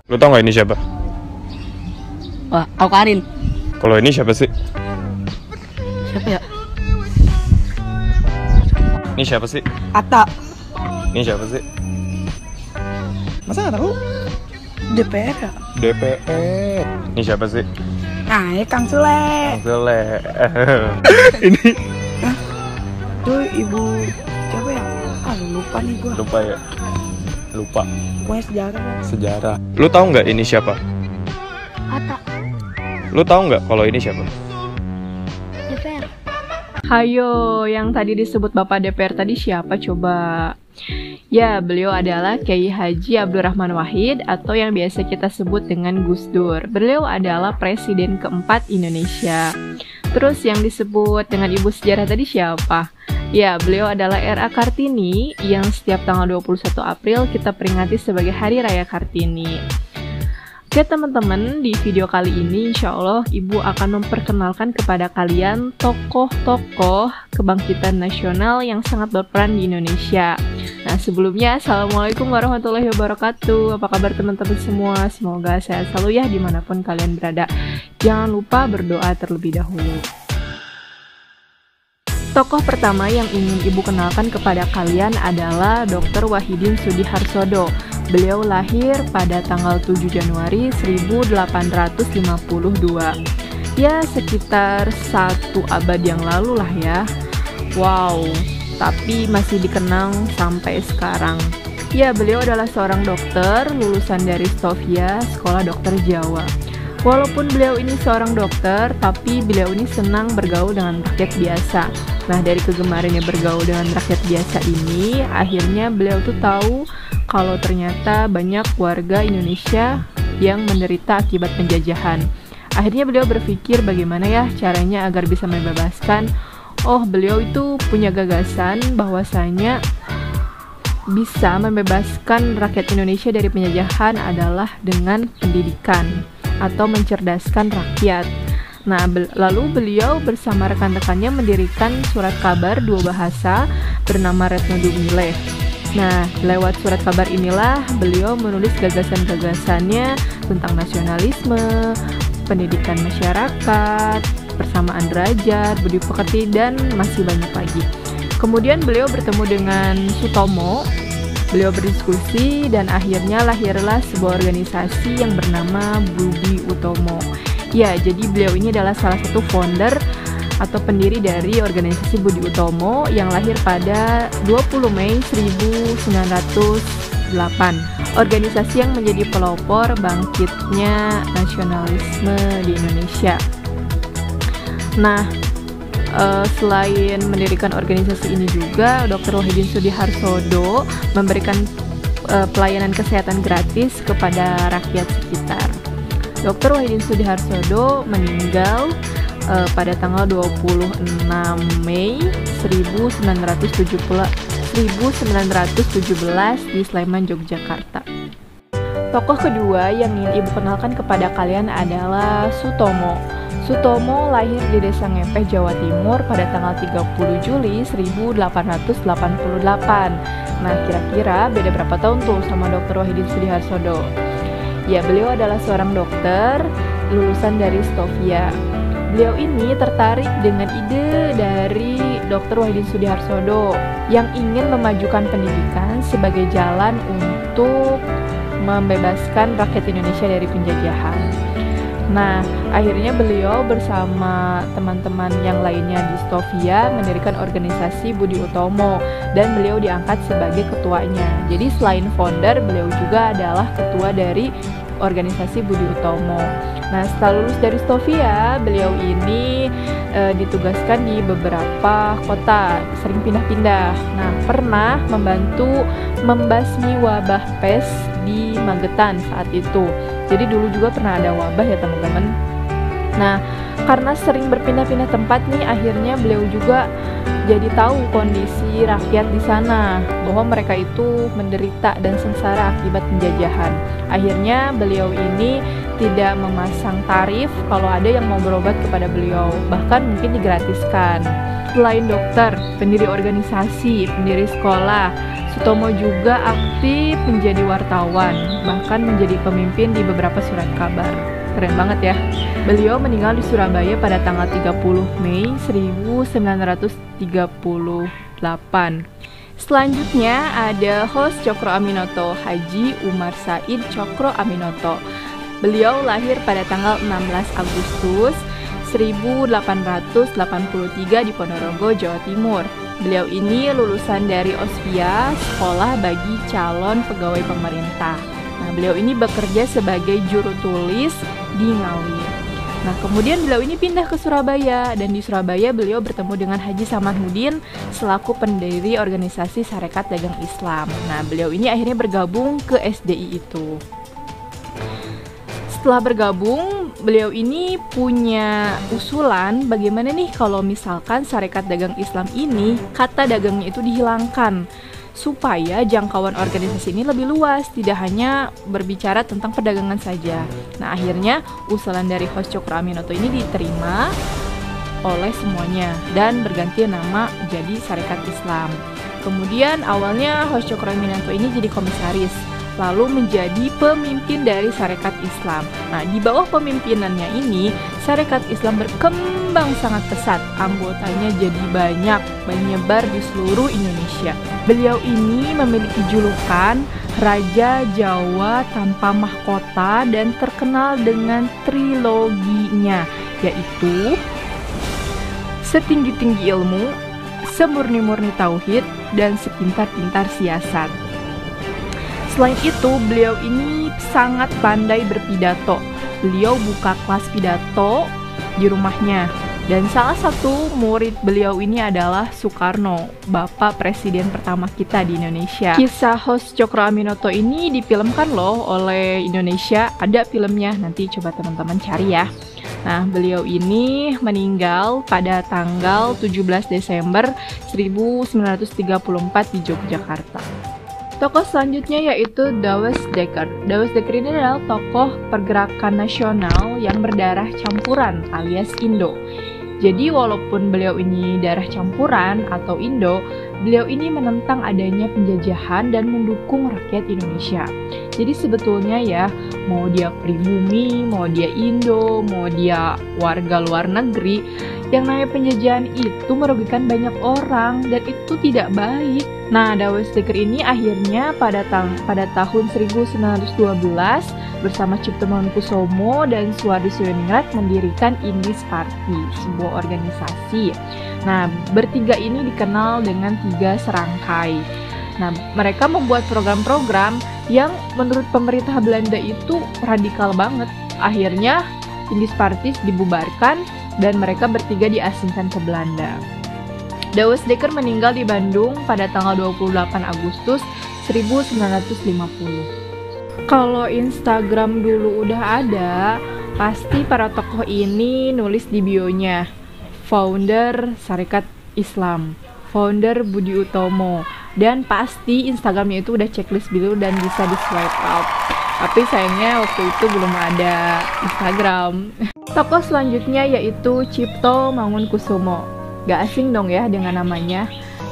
Lo tau nggak ini siapa? Wah, Karin. Kalau ini siapa sih? Siapa ya? Ini siapa sih? Atta. Ini siapa sih? Masa nggak tahu? DPR ya? DPR. Ini siapa sih? Nah, ini Kang Sule. Sule. Ini Tuh ibu siapa ya? Lupa nih gua. Lupa ya? Lupa. Pokoknya sejarah. Sejarah. Lu tahu nggak ini siapa? Atta. Lu tahu nggak kalau ini siapa? DPR. Hayo, yang tadi disebut Bapak DPR tadi siapa coba? Ya, beliau adalah Kiai Haji Abdurrahman Wahid atau yang biasa kita sebut dengan Gus Dur. Beliau adalah presiden keempat Indonesia. Terus yang disebut dengan ibu sejarah tadi siapa? Ya, beliau adalah R.A. Kartini yang setiap tanggal 21 April kita peringati sebagai Hari Raya Kartini. Oke teman-teman, di video kali ini insya Allah Ibu akan memperkenalkan kepada kalian tokoh-tokoh kebangkitan nasional yang sangat berperan di Indonesia. Nah sebelumnya, Assalamualaikum warahmatullahi wabarakatuh. Apa kabar teman-teman semua? Semoga sehat selalu ya dimanapun kalian berada. Jangan lupa berdoa terlebih dahulu. Tokoh pertama yang ingin Ibu kenalkan kepada kalian adalah Dr. Wahidin Soediharsodo. Beliau lahir pada tanggal 7 Januari 1852. Ya, sekitar 1 abad yang lalu lah ya. Wow, tapi masih dikenang sampai sekarang. Ya, beliau adalah seorang dokter lulusan dari Stovia, Sekolah Dokter Jawa. Walaupun beliau ini seorang dokter, tapi beliau ini senang bergaul dengan rakyat biasa. Nah, dari kegemarannya bergaul dengan rakyat biasa ini, akhirnya beliau tuh tahu kalau ternyata banyak warga Indonesia yang menderita akibat penjajahan. Akhirnya beliau berpikir bagaimana ya caranya agar bisa membebaskan. Oh, beliau itu punya gagasan bahwasanya bisa membebaskan rakyat Indonesia dari penjajahan adalah dengan pendidikan atau mencerdaskan rakyat. Nah, lalu beliau bersama rekan-rekannya mendirikan surat kabar 2 bahasa bernama Retno Dumileh. Nah, lewat surat kabar inilah beliau menulis gagasan-gagasannya tentang nasionalisme, pendidikan masyarakat, persamaan derajat, budi pekerti, dan masih banyak lagi. Kemudian beliau bertemu dengan Sutomo. Beliau berdiskusi dan akhirnya lahirlah sebuah organisasi yang bernama Budi Utomo. Ya, jadi beliau ini adalah salah satu founder atau pendiri dari organisasi Budi Utomo yang lahir pada 20 Mei 1908. Organisasi yang menjadi pelopor bangkitnya nasionalisme di Indonesia. Nah, selain mendirikan organisasi ini juga, Dr. Wahidin Soediharsodo memberikan pelayanan kesehatan gratis kepada rakyat sekitar. Dr. Wahidin Soediharsodo meninggal pada tanggal 26 Mei 1917 di Sleman, Yogyakarta. Tokoh kedua yang ingin Ibu kenalkan kepada kalian adalah Sutomo. Sutomo lahir di Desa Ngepeh, Jawa Timur pada tanggal 30 Juli 1888. Nah, kira-kira beda berapa tahun tuh sama Dr. Wahidin Soediharsodo? Ya, beliau adalah seorang dokter lulusan dari Stovia. Beliau ini tertarik dengan ide dari Dr. Wahidin Soediharsodo yang ingin memajukan pendidikan sebagai jalan untuk membebaskan rakyat Indonesia dari penjajahan. Nah, akhirnya beliau bersama teman-teman yang lainnya di Stovia mendirikan organisasi Budi Utomo dan beliau diangkat sebagai ketuanya. Jadi selain founder, beliau juga adalah ketua dari organisasi Budi Utomo. Nah, setelah lulus dari Stovia, beliau ini ditugaskan di beberapa kota, sering pindah-pindah. Nah, pernah membantu membasmi wabah pes di Magetan saat itu. Jadi dulu juga pernah ada wabah ya teman-teman. Nah, karena sering berpindah-pindah tempat nih, akhirnya beliau juga jadi tahu kondisi rakyat di sana, bahwa mereka itu menderita dan sengsara akibat penjajahan. Akhirnya beliau ini tidak memasang tarif kalau ada yang mau berobat kepada beliau, bahkan mungkin digratiskan. Selain dokter, pendiri organisasi, pendiri sekolah, Sutomo juga aktif menjadi wartawan, bahkan menjadi pemimpin di beberapa surat kabar. Keren banget ya. Beliau meninggal di Surabaya pada tanggal 30 Mei 1938. Selanjutnya ada host Cokro Aminoto, Haji Umar Said Cokro Aminoto. Beliau lahir pada tanggal 16 Agustus 1883 di Ponorogo, Jawa Timur. Beliau ini lulusan dari Ospia, sekolah bagi calon pegawai pemerintah. Nah, beliau ini bekerja sebagai juru tulis di Ngawi. Nah, kemudian beliau ini pindah ke Surabaya, dan di Surabaya beliau bertemu dengan Haji Samanhudin selaku pendiri organisasi Sarekat Dagang Islam. Nah, beliau ini akhirnya bergabung ke SDI itu. Setelah bergabung, beliau ini punya usulan bagaimana nih kalau misalkan Sarekat Dagang Islam ini kata dagangnya itu dihilangkan, supaya jangkauan organisasi ini lebih luas, tidak hanya berbicara tentang perdagangan saja. Nah, akhirnya usulan dari host Cokro Aminoto ini diterima oleh semuanya dan berganti nama jadi Sarekat Islam. Kemudian awalnya host Cokro Aminoto ini jadi komisaris, lalu menjadi pemimpin dari Sarekat Islam. Nah, di bawah pemimpinannya ini, Sarekat Islam berkembang sangat pesat. Anggotanya jadi banyak, menyebar di seluruh Indonesia. Beliau ini memiliki julukan Raja Jawa Tanpa Mahkota dan terkenal dengan triloginya, yaitu Setinggi-tinggi Ilmu, Semurni-murni Tauhid, dan Sepintar-pintar Siasat. Selain itu, beliau ini sangat pandai berpidato. Beliau buka kelas pidato di rumahnya. Dan salah satu murid beliau ini adalah Soekarno, Bapak Presiden pertama kita di Indonesia. Kisah host Cokro Aminoto ini difilmkan loh oleh Indonesia. Ada filmnya, nanti coba teman-teman cari ya. Nah, beliau ini meninggal pada tanggal 17 Desember 1934 di Yogyakarta. Tokoh selanjutnya yaitu Douwe Dekker. Douwe Dekker ini adalah tokoh pergerakan nasional yang berdarah campuran alias Indo. Jadi walaupun beliau ini darah campuran atau Indo, beliau ini menentang adanya penjajahan dan mendukung rakyat Indonesia. Jadi sebetulnya ya, mau dia pribumi, mau dia Indo, mau dia warga luar negeri, yang namanya penjajahan itu merugikan banyak orang dan itu tidak baik. Nah, Douwe Dekker ini akhirnya pada tahun 1912 bersama Cipto Mangunkusumo dan Suhardi Suyaningrat mendirikan Indis Party, sebuah organisasi. Nah, bertiga ini dikenal dengan 3 serangkai. Nah, mereka membuat program-program yang menurut pemerintah Belanda itu radikal banget. Akhirnya Indis Party dibubarkan dan mereka bertiga diasingkan ke Belanda. Douwe Dekker meninggal di Bandung pada tanggal 28 Agustus 1950. Kalau Instagram dulu udah ada, pasti para tokoh ini nulis di bionya founder Sarekat Islam, founder Budi Utomo, dan pasti Instagramnya itu udah checklist dulu dan bisa di swipe up. Tapi sayangnya waktu itu belum ada Instagram. Tokoh selanjutnya yaitu Cipto Mangunkusumo. Gak asing dong ya dengan namanya.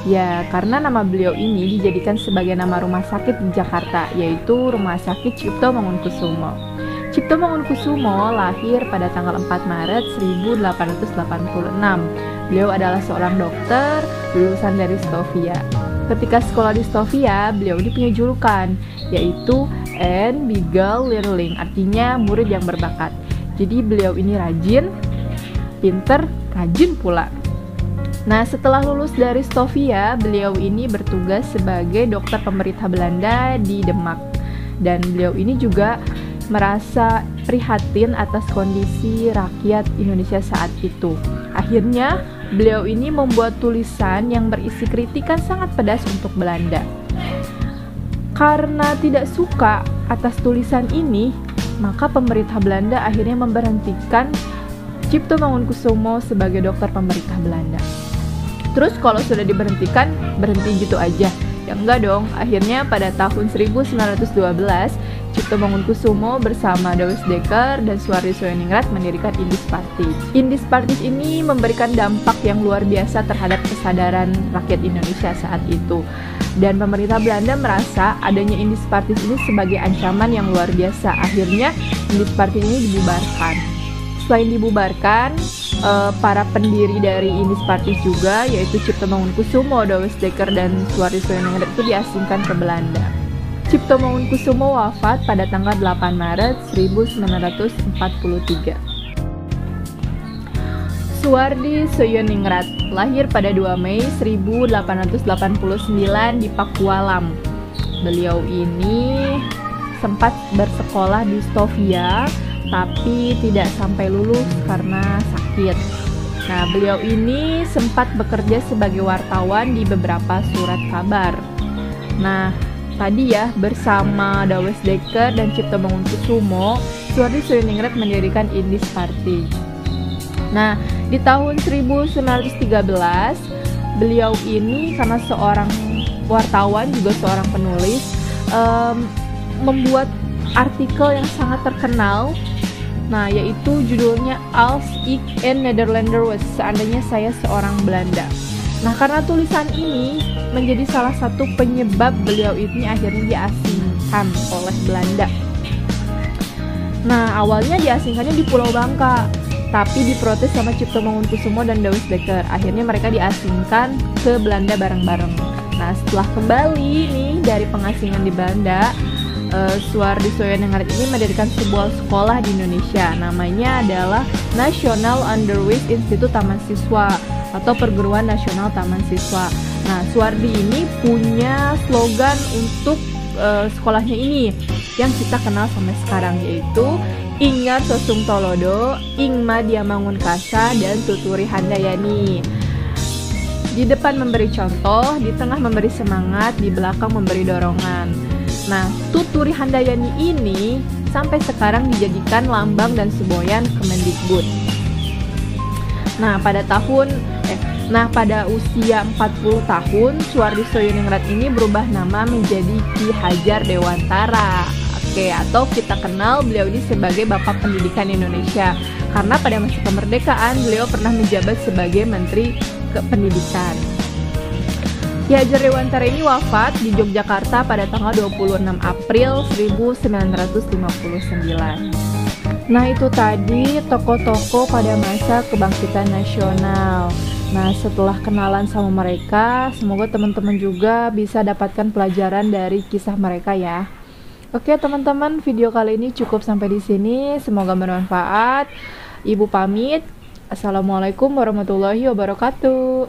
Ya, karena nama beliau ini dijadikan sebagai nama rumah sakit di Jakarta, yaitu Rumah Sakit Cipto Mangunkusumo. Cipto Mangunkusumo lahir pada tanggal 4 Maret 1886. Beliau adalah seorang dokter lulusan dari Stovia. Ketika sekolah di Stovia, beliau ini punya julukan, yaitu N Beagle Leerling, artinya murid yang berbakat. Jadi beliau ini rajin, pinter, rajin pula. Nah, setelah lulus dari Stovia, beliau ini bertugas sebagai dokter pemerintah Belanda di Demak. Dan beliau ini juga merasa prihatin atas kondisi rakyat Indonesia saat itu. Akhirnya, beliau ini membuat tulisan yang berisi kritikan sangat pedas untuk Belanda. Karena tidak suka atas tulisan ini, maka pemerintah Belanda akhirnya memberhentikan Cipto Mangunkusumo sebagai dokter pemerintah Belanda. Terus kalau sudah diberhentikan, berhenti gitu aja? Ya enggak dong. Akhirnya pada tahun 1912, Cipto Mangunkusumo bersama Douwe Dekker dan Suhardi Suyaningrat mendirikan Indis Partij. Indis Partij ini memberikan dampak yang luar biasa terhadap kesadaran rakyat Indonesia saat itu. Dan pemerintah Belanda merasa adanya Indis Partij ini sebagai ancaman yang luar biasa. Akhirnya Indis Partij ini dibubarkan. Selain dibubarkan, para pendiri dari Indis Partij juga, yaitu Cipto Mangunkusumo, Douwes Dekker, dan Suhardi Soejoerningrat itu diasingkan ke Belanda. Cipto Mangunkusumo wafat pada tanggal 8 Maret 1943. Suhardi Soejoerningrat lahir pada 2 Mei 1889 di Pakualam. Beliau ini sempat bersekolah di Stovia, tapi tidak sampai lulus karena sakit. Nah, beliau ini sempat bekerja sebagai wartawan di beberapa surat kabar. Nah, tadi ya, bersama Douwes Dekker dan Cipto Mangunkusumo, Suhardi Soejoerningrat mendirikan Indis Partij. Nah, di tahun 1913, beliau ini karena seorang wartawan juga seorang penulis, membuat artikel yang sangat terkenal. Nah, yaitu judulnya Als ik een Nederlander was, seandainya saya seorang Belanda. Nah, karena tulisan ini menjadi salah satu penyebab beliau ini akhirnya diasingkan oleh Belanda. Nah, awalnya diasingkannya di Pulau Bangka, tapi diprotes sama Cipto Mangunkusumo dan Douwes Dekker. Akhirnya mereka diasingkan ke Belanda bareng-bareng. Nah, setelah kembali nih dari pengasingan di Belanda, Suhardi Soejoerningrat ini mendirikan sebuah sekolah di Indonesia. Namanya adalah National Underwijs Instituut Taman Siswa atau Perguruan Nasional Taman Siswa. Nah, Suhardi ini punya slogan untuk sekolahnya ini yang kita kenal sampai sekarang, yaitu Ingar Sosum Tolodo, Ingma Diamangun Kasa, dan Tuturi Handayani. Di depan memberi contoh, di tengah memberi semangat, di belakang memberi dorongan. Nah, Tuturi Handayani ini sampai sekarang dijadikan lambang dan semboyan Kemendikbud. Nah, pada usia 40 tahun, Suhardi Soejoerningrat ini berubah nama menjadi Ki Hajar Dewantara. Atau kita kenal beliau ini sebagai Bapak Pendidikan Indonesia, karena pada masa kemerdekaan beliau pernah menjabat sebagai Menteri Pendidikan. Ki Hajar Dewantara ini wafat di Yogyakarta pada tanggal 26 April 1959. Nah, itu tadi tokoh-tokoh pada masa kebangkitan nasional. Nah, setelah kenalan sama mereka, semoga teman-teman juga bisa dapatkan pelajaran dari kisah mereka ya. Oke teman-teman, video kali ini cukup sampai di sini. Semoga bermanfaat. Ibu pamit. Assalamualaikum warahmatullahi wabarakatuh.